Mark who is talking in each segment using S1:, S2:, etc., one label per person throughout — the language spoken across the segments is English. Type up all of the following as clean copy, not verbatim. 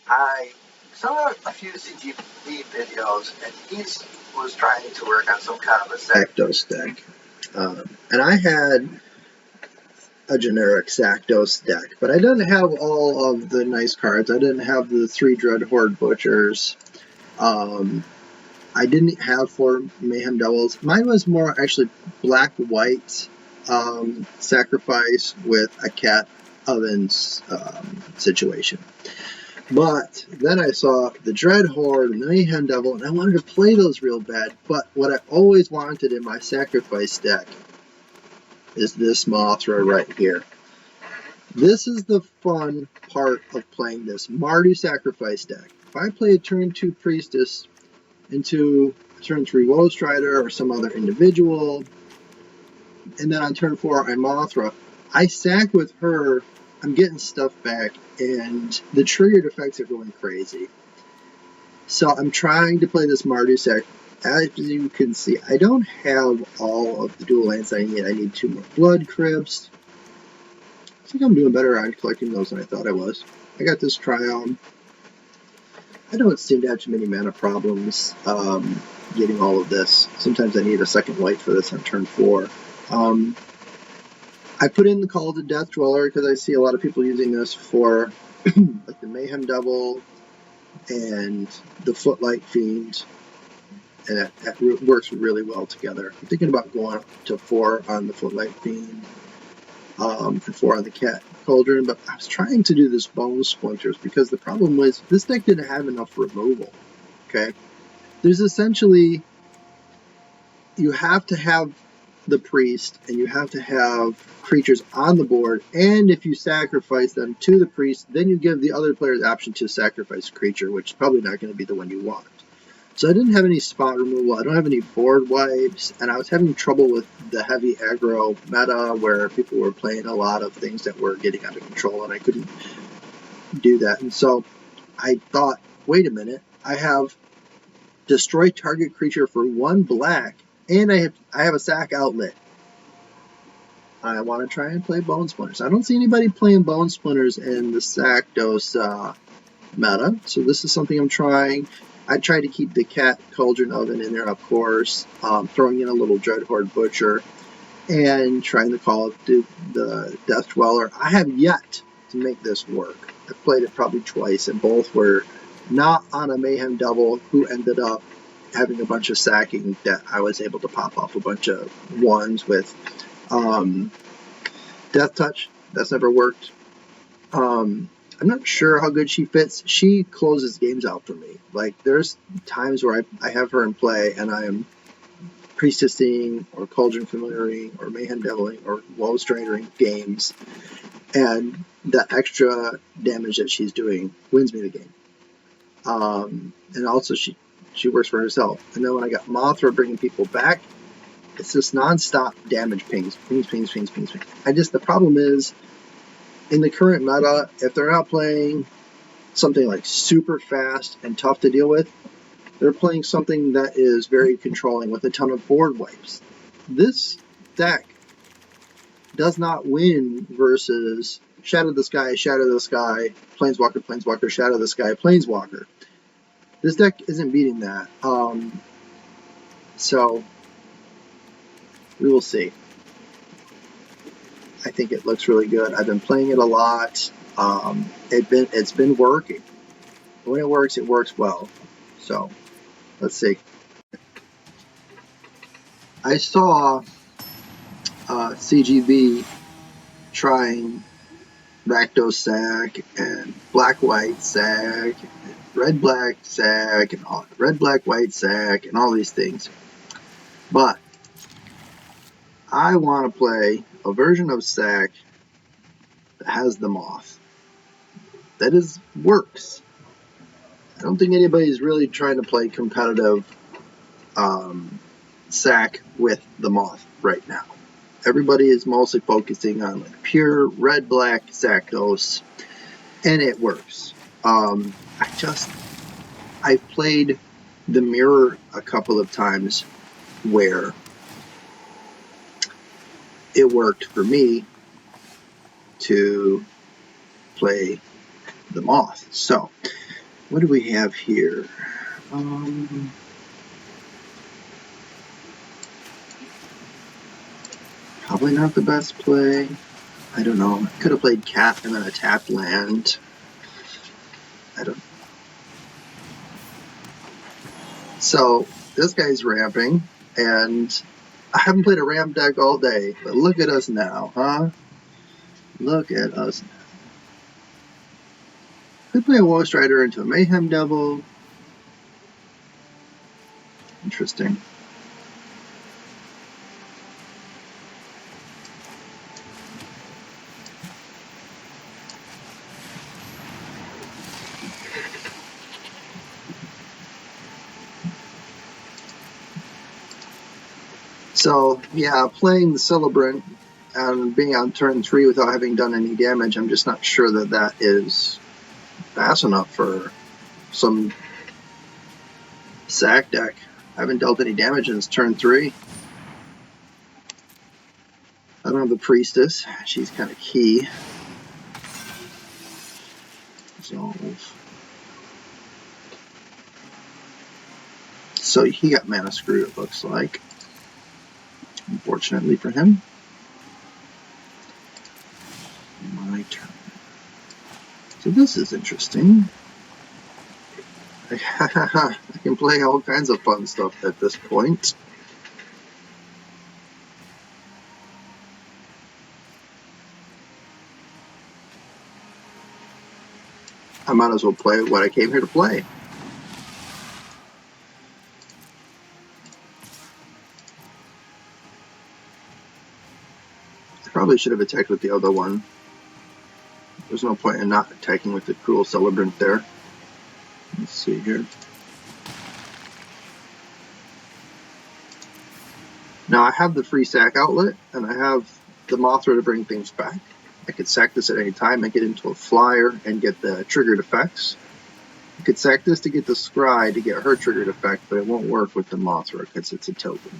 S1: I saw a few CGB videos, and he was trying to work on some kind of a Zakdos deck. And I had a generic Zakdos deck, but I didn't have all of the nice cards. I didn't have the 3 Dreadhorde Butchers. I didn't have 4 Mayhem Devils. Mine was more actually black-white sacrifice with a cat ovens situation. But then I saw the Dreadhorde and the Mayhem Devil, and I wanted to play those real bad. But what I always wanted in my sacrifice deck is this Mothra right here. This is the fun part of playing this Mardu sacrifice deck. If I play a turn 2 Priestess into a turn 3 Woe Strider or some other individual, and then on turn 4 I Mothra, I sack with her, I'm getting stuff back, and the triggered effects are going crazy. So I'm trying to play this Mardu sack. As you can see, I don't have all of the dual lands I need. I need 2 more Blood Crypts. I think I'm doing better on collecting those than I thought I was. I got this Triome. I don't seem to have too many mana problems getting all of this. Sometimes I need a second white for this on turn 4. I put in the Call of the Death Dweller because I see a lot of people using this for like the Mayhem Devil and the Footlight Fiend, and that works really well together. I'm thinking about going up to 4 on the Footlight Fiend and 4 on the Cat Cauldron, but I was trying to do this Bone Splinters because the problem was this deck didn't have enough removal. Okay, there's essentially, you have to have the priest and you have to have creatures on the board, and if you sacrifice them to the priest, then you give the other player the option to sacrifice a creature, which is probably not going to be the one you want. So I didn't have any spot removal, I don't have any board wipes, and I was having trouble with the heavy aggro meta where people were playing a lot of things that were getting out of control, and I couldn't do that. And so I thought, wait a minute, I have destroy target creature for 1 black, and I have a sack outlet. I want to try and play Bone Splinters. I don't see anybody playing Bone Splinters in the Zakdos meta, so this is something I'm trying. I try to keep the Cat Cauldron Oven in there, of course, throwing in a little Dreadhorde Butcher, and trying to call it the Death Dweller. I have yet to make this work. I've played it probably twice, and both were not on a Mayhem Devil who ended up having a bunch of sacking that I was able to pop off a bunch of 1s with Death Touch. That's never worked. I'm not sure how good she fits. She closes games out for me. Like, there's times where I have her in play and I am Priestessing or Cauldron Familiaring or Mayhem Deviling or Woe Stridering games, and that extra damage that she's doing wins me the game. And also she works for herself. And then when I got Mothra bringing people back, it's just non-stop damage pings. The problem is, in the current meta, if they're not playing something like super fast and tough to deal with, they're playing something that is very controlling with a ton of board wipes. This deck does not win versus Shadow the Sky, Planeswalker, Shadow the Sky, Planeswalker. This deck isn't beating that. So we will see. I think it looks really good. I've been playing it a lot. It's been working. When it works well. So let's see. I saw CGB trying Rakdos sack and black-white sack, and red-black sack, and red-black-white sack, and all these things. But I want to play a version of sack that has the Moth. That works. I don't think anybody's really trying to play competitive sack with the Moth right now. Everybody is mostly focusing on like pure red-black Zakdos, and it works. I've played the Mirror a couple of times where it worked for me to play the Moth. So What do we have here? Probably not the best play. I don't know. I could have played cat and then a tapped land. I don't. So this guy's ramping, and I haven't played a ramp deck all day, but look at us now, huh? Look at us. Could play a War Strider into a Mayhem Devil. Interesting. So, yeah, playing the Celebrant and being on turn 3 without having done any damage, I'm just not sure that that is fast enough for some sack deck. I haven't dealt any damage since turn 3. I don't have the Priestess. She's kind of key. So he got mana screwed, it looks like. Unfortunately for him. My turn. So this is interesting. I can play all kinds of fun stuff at this point. I might as well play what I came here to play. I probably should have attacked with the other one. There's no point in not attacking with the Cruel Celebrant there. Let's see here. Now I have the free sack outlet, and I have the Mothra to bring things back. I could sack this at any time and get into a flyer and get the triggered effects. I could sack this to get the Scry to get her triggered effect, but it won't work with the Mothra because it's a token.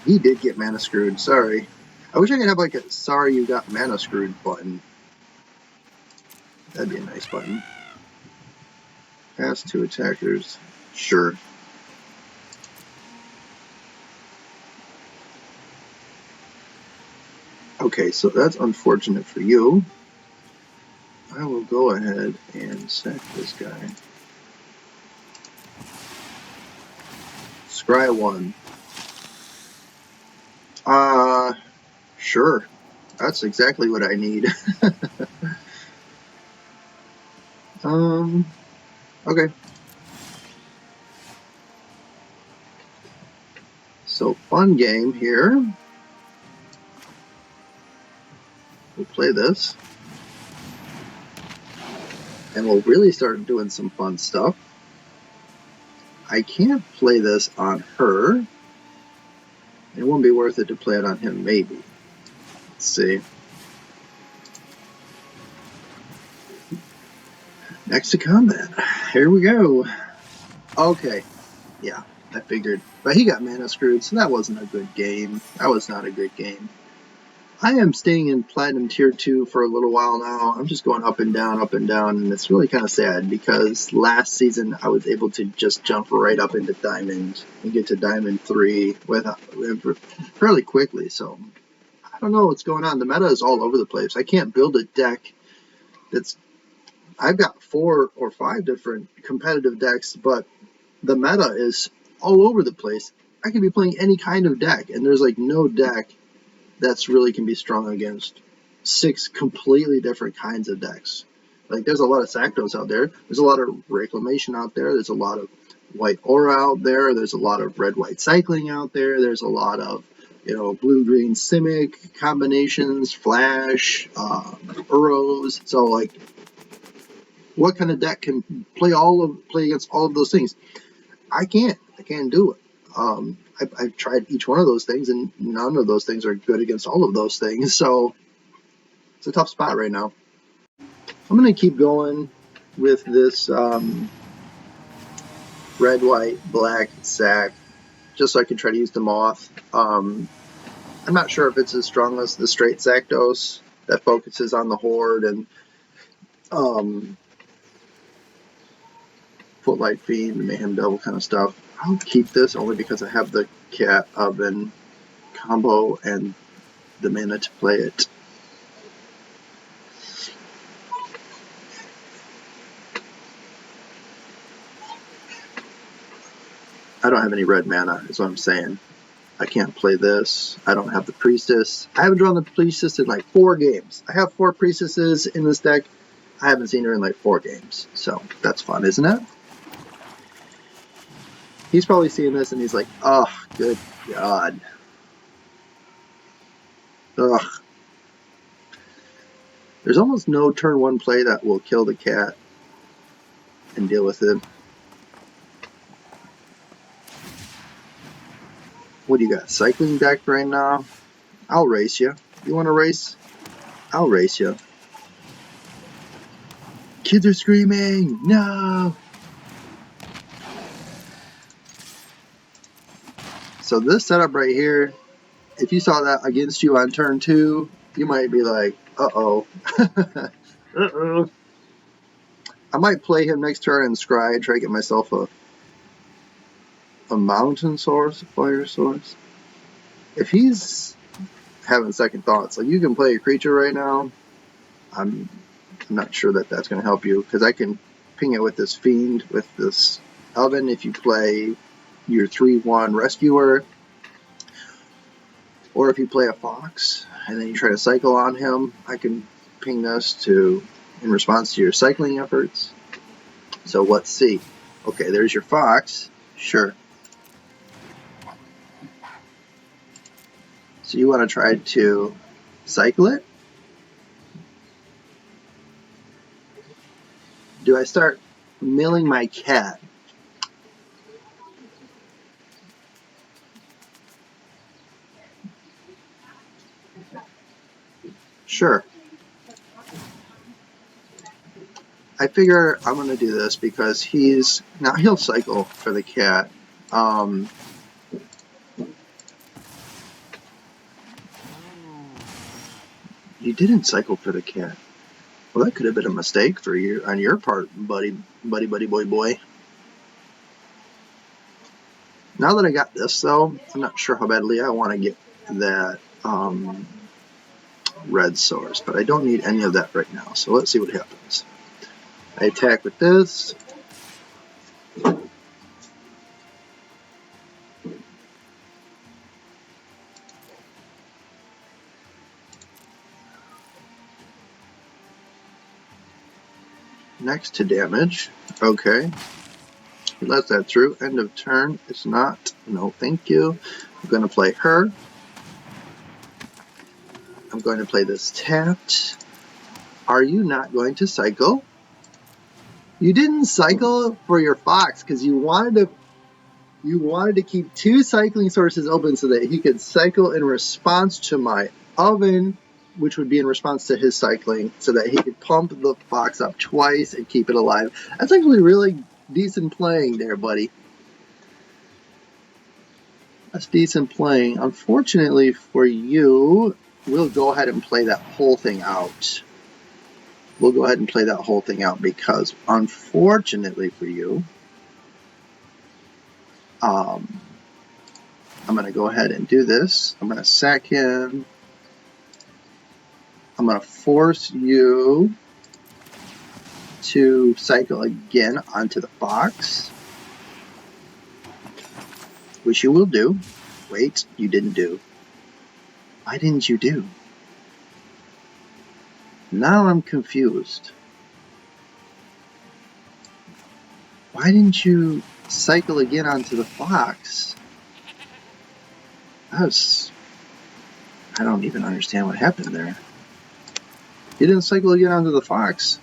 S1: He did get mana screwed, sorry. I wish I could have like a sorry you got mana screwed button. That'd be a nice button. Pass 2 attackers. Sure. Okay, so that's unfortunate for you. I will go ahead and sack this guy. Scry 1. Sure. That's exactly what I need. Okay. So, fun game here. We'll play this. And we'll really start doing some fun stuff. I can't play this on her. It won't be worth it to play it on him, maybe. Let's see. Next to combat. Here we go. Okay. Yeah, I figured. But he got mana screwed, so that wasn't a good game. That was not a good game. I am staying in Platinum Tier 2 for a little while now. I'm just going up and down, and it's really kind of sad because last season I was able to just jump right up into Diamond and get to Diamond 3 fairly quickly, so I don't know what's going on. The meta is all over the place. I can't build a deck that's... I've got 4 or 5 different competitive decks, but the meta is all over the place. I could be playing any kind of deck, and there's like no deck that's really can be strong against 6 completely different kinds of decks. Like there's a lot of Saktos out there. There's a lot of Reclamation out there. There's a lot of White Aura out there. There's a lot of Red-White Cycling out there. There's a lot of, Blue-Green Simic combinations, Flash, Uros. So like, what kind of deck can play against all of those things? I can't do it. I've tried each one of those things, and none of those things are good against all of those things. So it's a tough spot right now. I'm going to keep going with this red, white, black sack, just so I can try to use the Moth. I'm not sure if it's as strong as the straight Zakdos that focuses on the Horde and Footlight Fiend, Mayhem Double kind of stuff. I'll keep this only because I have the cat oven combo and the mana to play it. I don't have any red mana, is what I'm saying. I can't play this. I don't have the Priestess. I haven't drawn the Priestess in like 4 games. I have 4 Priestesses in this deck. I haven't seen her in like 4 games. So that's fun, isn't it? He's probably seeing this and he's like, oh, good God. Ugh. There's almost no turn 1 play that will kill the cat and deal with it. What do you got? Cycling deck right now? I'll race you. You want to race? I'll race you. Kids are screaming! No! So this setup right here, if you saw that against you on turn 2, you might be like, uh-oh. Uh-oh. I might play him next turn and Scry and try to get myself a mountain source, a fire source. If he's having second thoughts, like you can play a creature right now, I'm not sure that that's going to help you, because I can ping it with this Fiend, with this Oven if you play your 3/1 Rescuer, or if you play a Fox and then you try to cycle on him, I can ping this in response to your cycling efforts. So let's see. Okay, there's your Fox. Sure. So you want to try to cycle it? Do I start milling my cat? Sure. I figure I'm going to do this because he'll cycle for the cat. You didn't cycle for the cat. Well, that could have been a mistake for you on your part, buddy, boy. Now that I got this, though, I'm not sure how badly I want to get that red source, but I don't need any of that right now. So let's see what happens. I attack with this. Next to damage. Okay. He lets that through. End of turn. It's not. No, thank you. I'm going to play her. I'm going to play this tapped. Are you not going to cycle? You didn't cycle for your Fox because you wanted to keep 2 cycling sources open so that he could cycle in response to my Oven, which would be in response to his cycling, so that he could pump the Fox up twice and keep it alive. That's actually really decent playing there, buddy. That's decent playing. Unfortunately for you, we'll go ahead and play that whole thing out. We'll go ahead and play that whole thing out because, unfortunately for you, I'm going to go ahead and do this. I'm going to sack him. I'm going to force you to cycle again onto the Fox, which you will do. Wait, you didn't do. Why didn't you do? Now I'm confused. Why didn't you cycle again onto the Fox? I don't even understand what happened there. You didn't cycle again onto the Fox.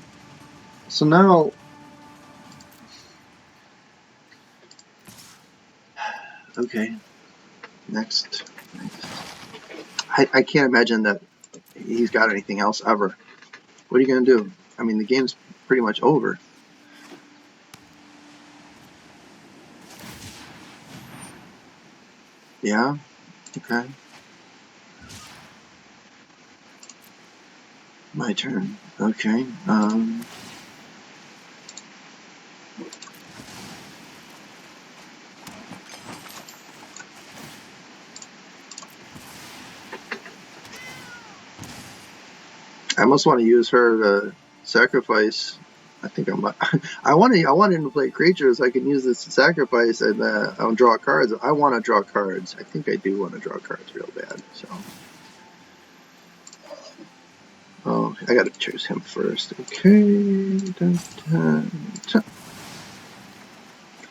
S1: So now... Okay. Next. I can't imagine that he's got anything else ever. What are you going to do? I mean, the game's pretty much over. Yeah? Okay. My turn. Okay. I almost want to use her to sacrifice. I think I want him to play creatures. I can use this to sacrifice and I'll draw cards. I want to draw cards. I think I do want to draw cards real bad. So, oh, I got to choose him first. Okay. Dun, dun, dun.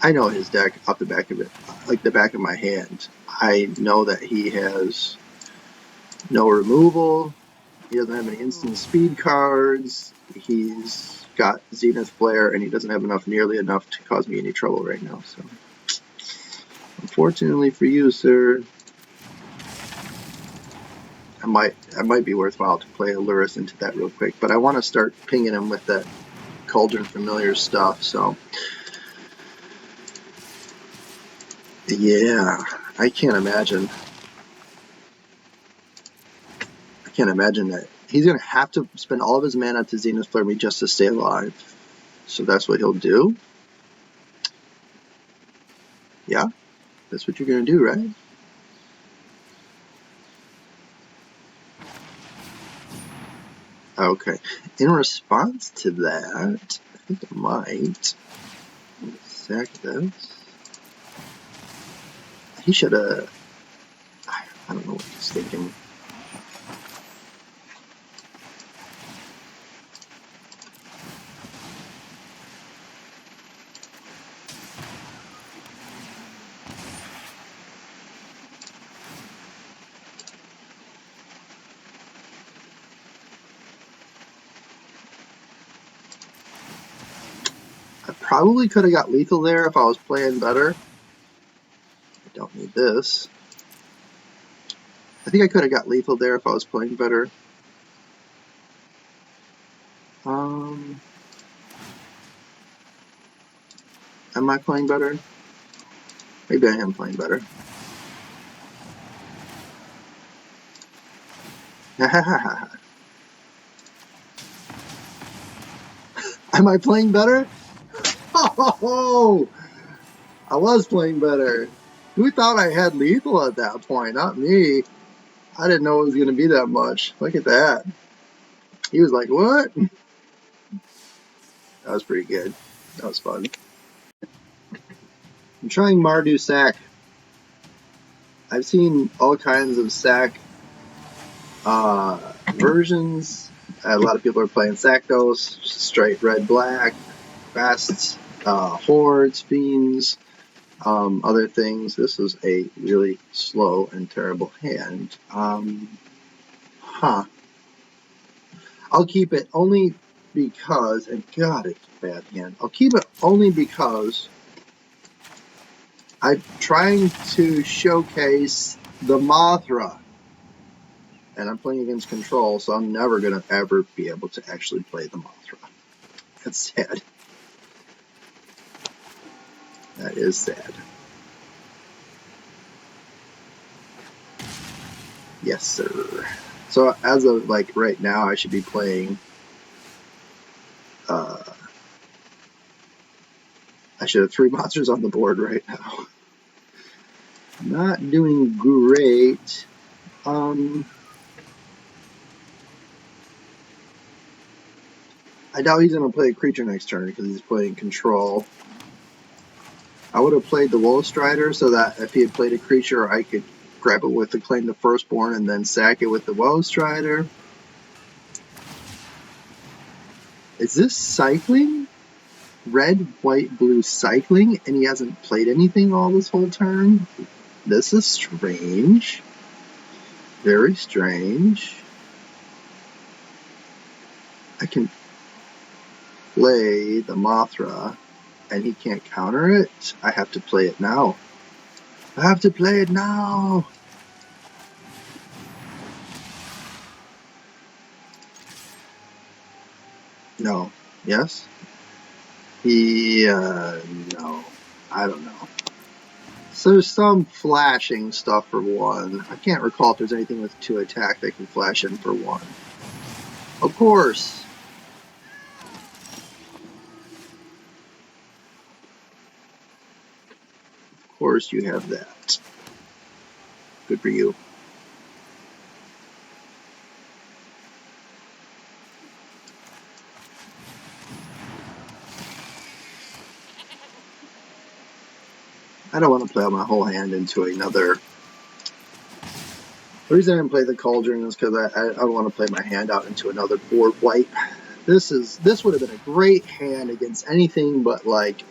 S1: I know his deck off the back of it, like the back of my hand. I know that he has no removal. He doesn't have any instant speed cards. He's got Zenith Flare, and he doesn't have nearly enough to cause me any trouble right now. So, unfortunately for you, sir, I might be worthwhile to play Aluris into that real quick. But I want to start pinging him with that Cauldron Familiar stuff. So, yeah, I can't imagine that he's going to have to spend all of his mana to Zenith Flare me just to stay alive. So that's what he'll do. Yeah, that's what you're going to do, right? Okay. In response to that, I think I might sack this. He should have... I don't know what he's thinking. I probably could have got lethal there if I was playing better. I don't need this. I think I could have got lethal there if I was playing better. Am I playing better? Maybe I am playing better. Am I playing better? Oh, I was playing better. Who thought I had lethal at that point? Not me. I didn't know it was going to be that much. Look at that. He was like, what? That was pretty good. That was fun. I'm trying Mardu sack. I've seen all kinds of sack versions. A lot of people are playing Sakdos, straight red-black, fast, hordes, fiends, other things. This is a really slow and terrible hand. I'll keep it only because, and God, it's a bad hand. I'll keep it only because I'm trying to showcase the Mothra. And I'm playing against control, so I'm never going to ever be able to actually play the Mothra. That's sad. That is sad. Yes, sir. So as of like right now, I should be playing. I should have 3 monsters on the board right now. Not doing great. I doubt he's going to play a creature next turn because he's playing control. I would have played the Woe Strider so that if he had played a creature, I could grab it with the Claim the Firstborn and then sack it with the Woe Strider. Is this cycling? Red, white, blue cycling, and he hasn't played anything all this whole turn? This is strange. Very strange. I can play the Mothra, and he can't counter it. I have to play it now. I have to play it now! No. Yes? No. I don't know. So there's some flashing stuff for 1. I can't recall if there's anything with 2 attack that can flash in for 1. Of course! Of course you have that. Good for you. I don't want to play out my whole hand into another. The reason I didn't play the Cauldron is because I don't want to play my hand out into another board wipe. This would have been a great hand against anything but like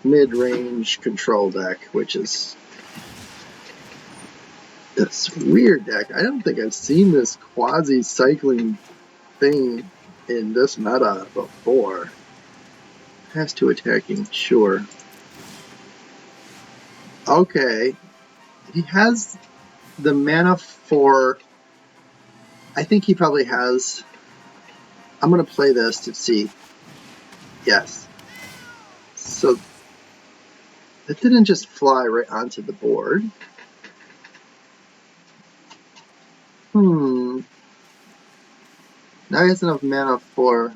S1: mid-range control deck, which is this weird deck. I don't think I've seen this quasi-cycling thing in this meta before. Has to attacking, sure. Okay. He has the mana for... I think he probably has... I'm going to play this to see. Yes. So it didn't just fly right onto the board. Now he has enough mana for...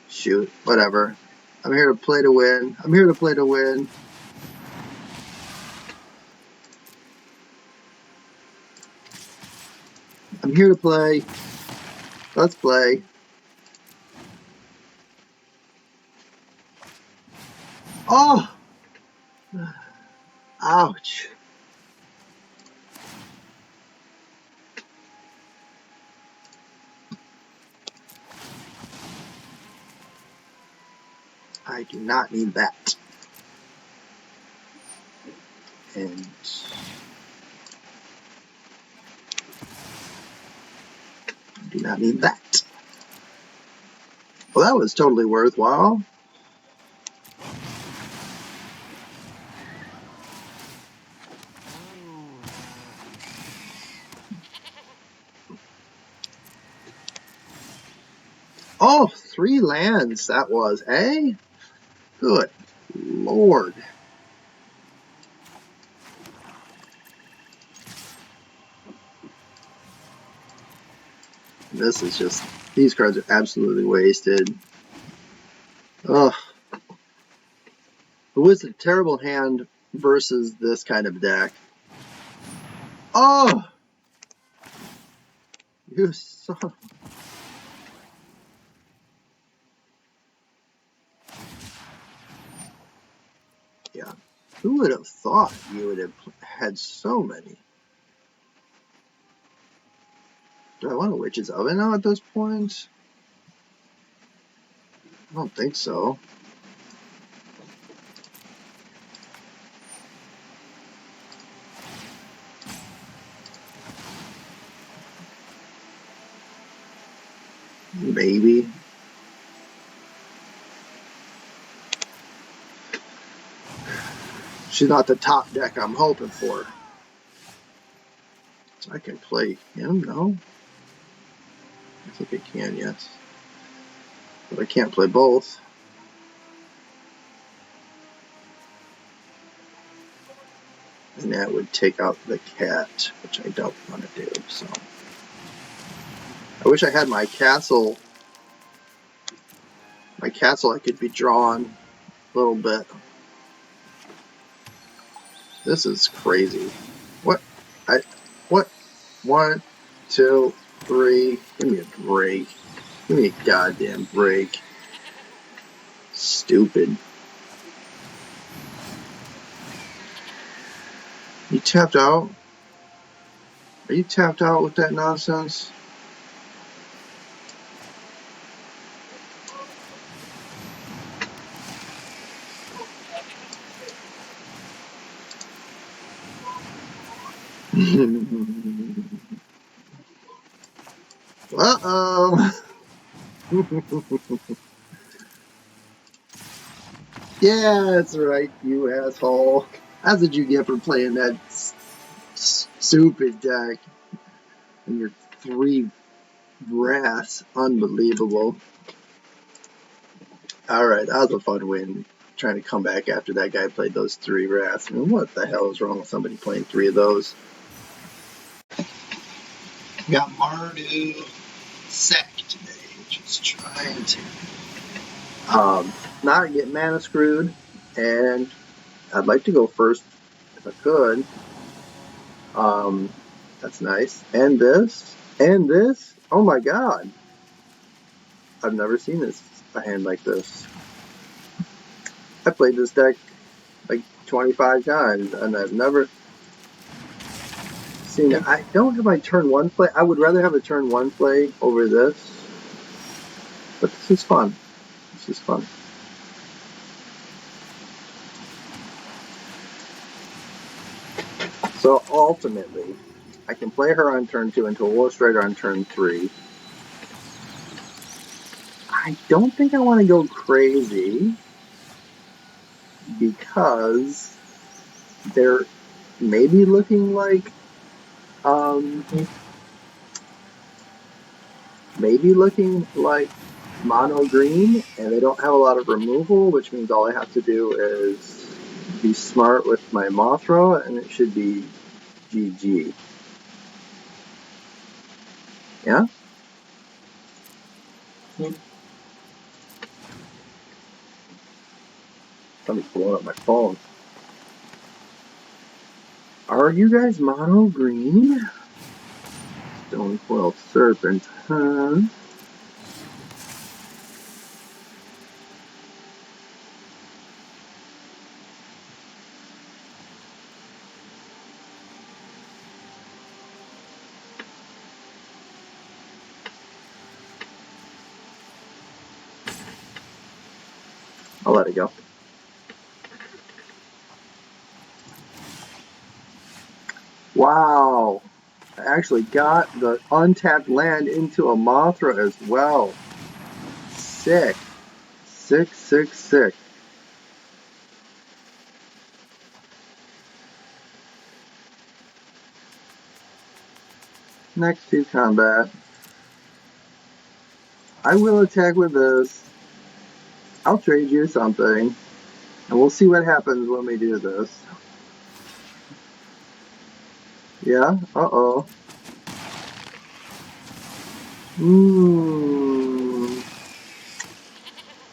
S1: Shoot, whatever. I'm here to play to win. I'm here to play to win. I'm here to play. Let's play. Oh! Ouch. I do not need that. And I do not need that. Well, that was totally worthwhile. Oh, 3 lands that was, eh? Good Lord. This is just, these cards are absolutely wasted. Ugh. It was a terrible hand versus this kind of deck. Oh! You son of... Yeah. Who would have thought you would have had so many? Do I want a Witch's Oven now at this point? I don't think so. Maybe. She's not the top deck I'm hoping for. So I can play him, no? I think I can, yes. But I can't play both. And that would take out the cat, which I don't want to do, so. I wish I had my castle. My castle I could be drawn a little bit. This is crazy. What? What? 1, 2, 3. Give me a break. Give me a goddamn break. Stupid. You tapped out? Are you tapped out with that nonsense? Uh-oh. Yeah, that's right, you asshole. That's what you get for playing that stupid deck. And your 3 wraths. Unbelievable. Alright, that was a fun win. Trying to come back after that guy played those 3 wraths. I mean, what the hell is wrong with somebody playing 3 of those? We got Mardu Sec today, which is trying to not get mana screwed, and I'd like to go first if I could. That's nice. And this, oh my god. I've never seen a hand like this. I played this deck like 25 times, and I've never seen it. I don't have my turn 1 play. I would rather have a turn 1 play over this. But this is fun. This is fun. So ultimately, I can play her on turn 2 into a Illustrator on turn 3. I don't think I want to go crazy because they're maybe looking like mono green, and they don't have a lot of removal, which means all I have to do is be smart with my Mothra, and it should be GG. Yeah? Somebody's blowing up my phone. Are you guys mono green? Stonefoil Serpent, huh? I'll let it go. Wow! I actually got the untapped land into a Mothra as well. Sick. Sick, sick, sick. Next to combat. I will attack with this. I'll trade you something. And we'll see what happens when we do this. Yeah? Uh-oh.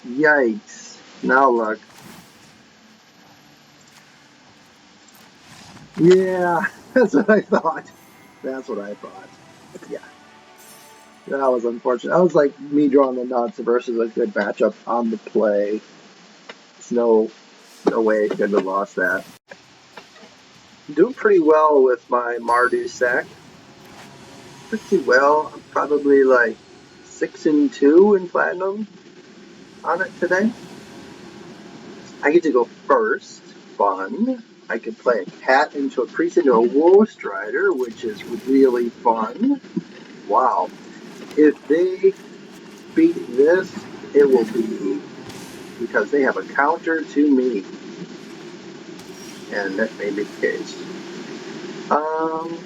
S1: Yikes. Now look. Yeah, that's what I thought. That's what I thought. Yeah. That was unfortunate. That was like me drawing the nuts versus a good matchup on the play. There's no way I could have lost that. I'm doing pretty well with my Mardu sack. Pretty well. I'm probably like 6-2 in Platinum on it today. I get to go first. Fun. I can play a cat into a priest into a wolf strider, which is really fun. Wow. If they beat this, it will be because they have a counter to me. And that may be the case. I'm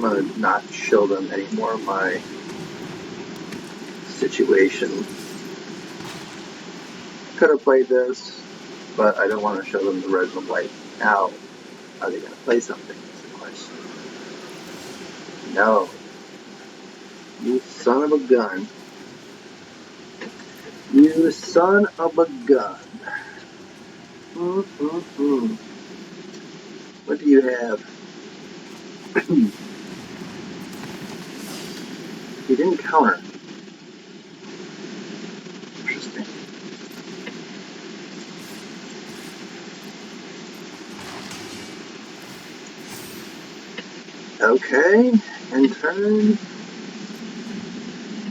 S1: going to not show them any more of my situation. Could have played this, but I don't want to show them the red and the white. Now, are they going to play something? Is the question. No. You son of a gun. You son of a gun. What do you have? You didn't counter. Interesting. Okay, and turn.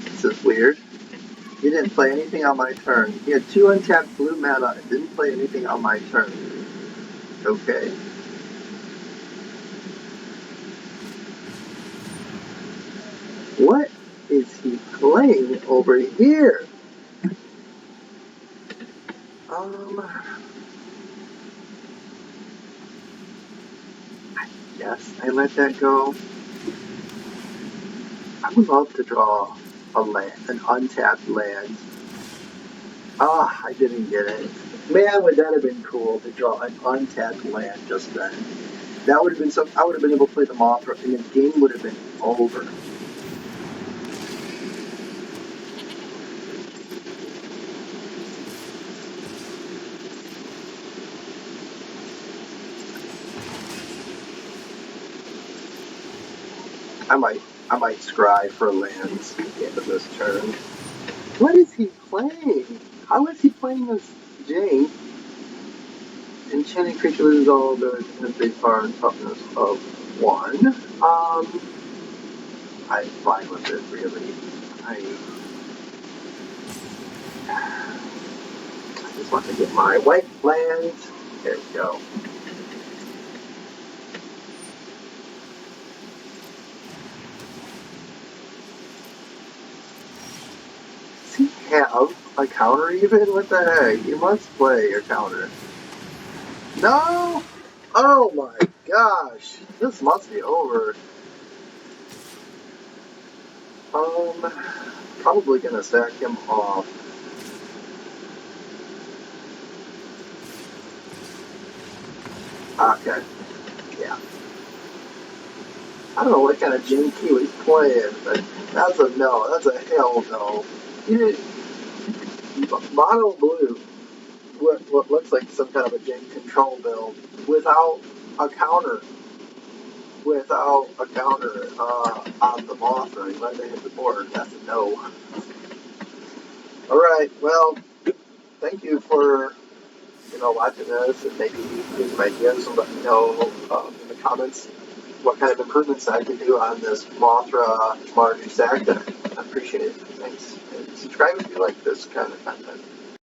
S1: This is weird. He didn't play anything on my turn. He had 2 untapped blue mana and didn't play anything on my turn. Okay. What is he playing over here? I guess I let that go. I would love to draw a land, an untapped land. Ah, I didn't get it. Man, would that have been cool to draw an untapped land just then. That would have been I would have been able to play the Mothra, and the game would have been over. I might scry for lands at the end of this turn. What is he playing? How is he playing this Jane? Enchanting creature loses all abilities and big power and toughness of 1. I'm fine with it, really. I just want to get my white lands. There we go. Does he have a counter even? What the heck? You must play your counter. No! Oh my gosh. This must be over. Probably gonna sack him off. Okay. Yeah. I don't know what kind of janky he was playing, but that's a no. That's a hell no. You did mono blue. What looks like some kind of a jank control build without a counter. Without a counter on the Moth, or let me hit the board. That's a no. All right. Well, thank you for watching this and maybe giving some ideas and let me know in the comments what kind of improvements I can do on this Mothra Mardu deck. I appreciate it. Thanks. And subscribe if you like this kind of content.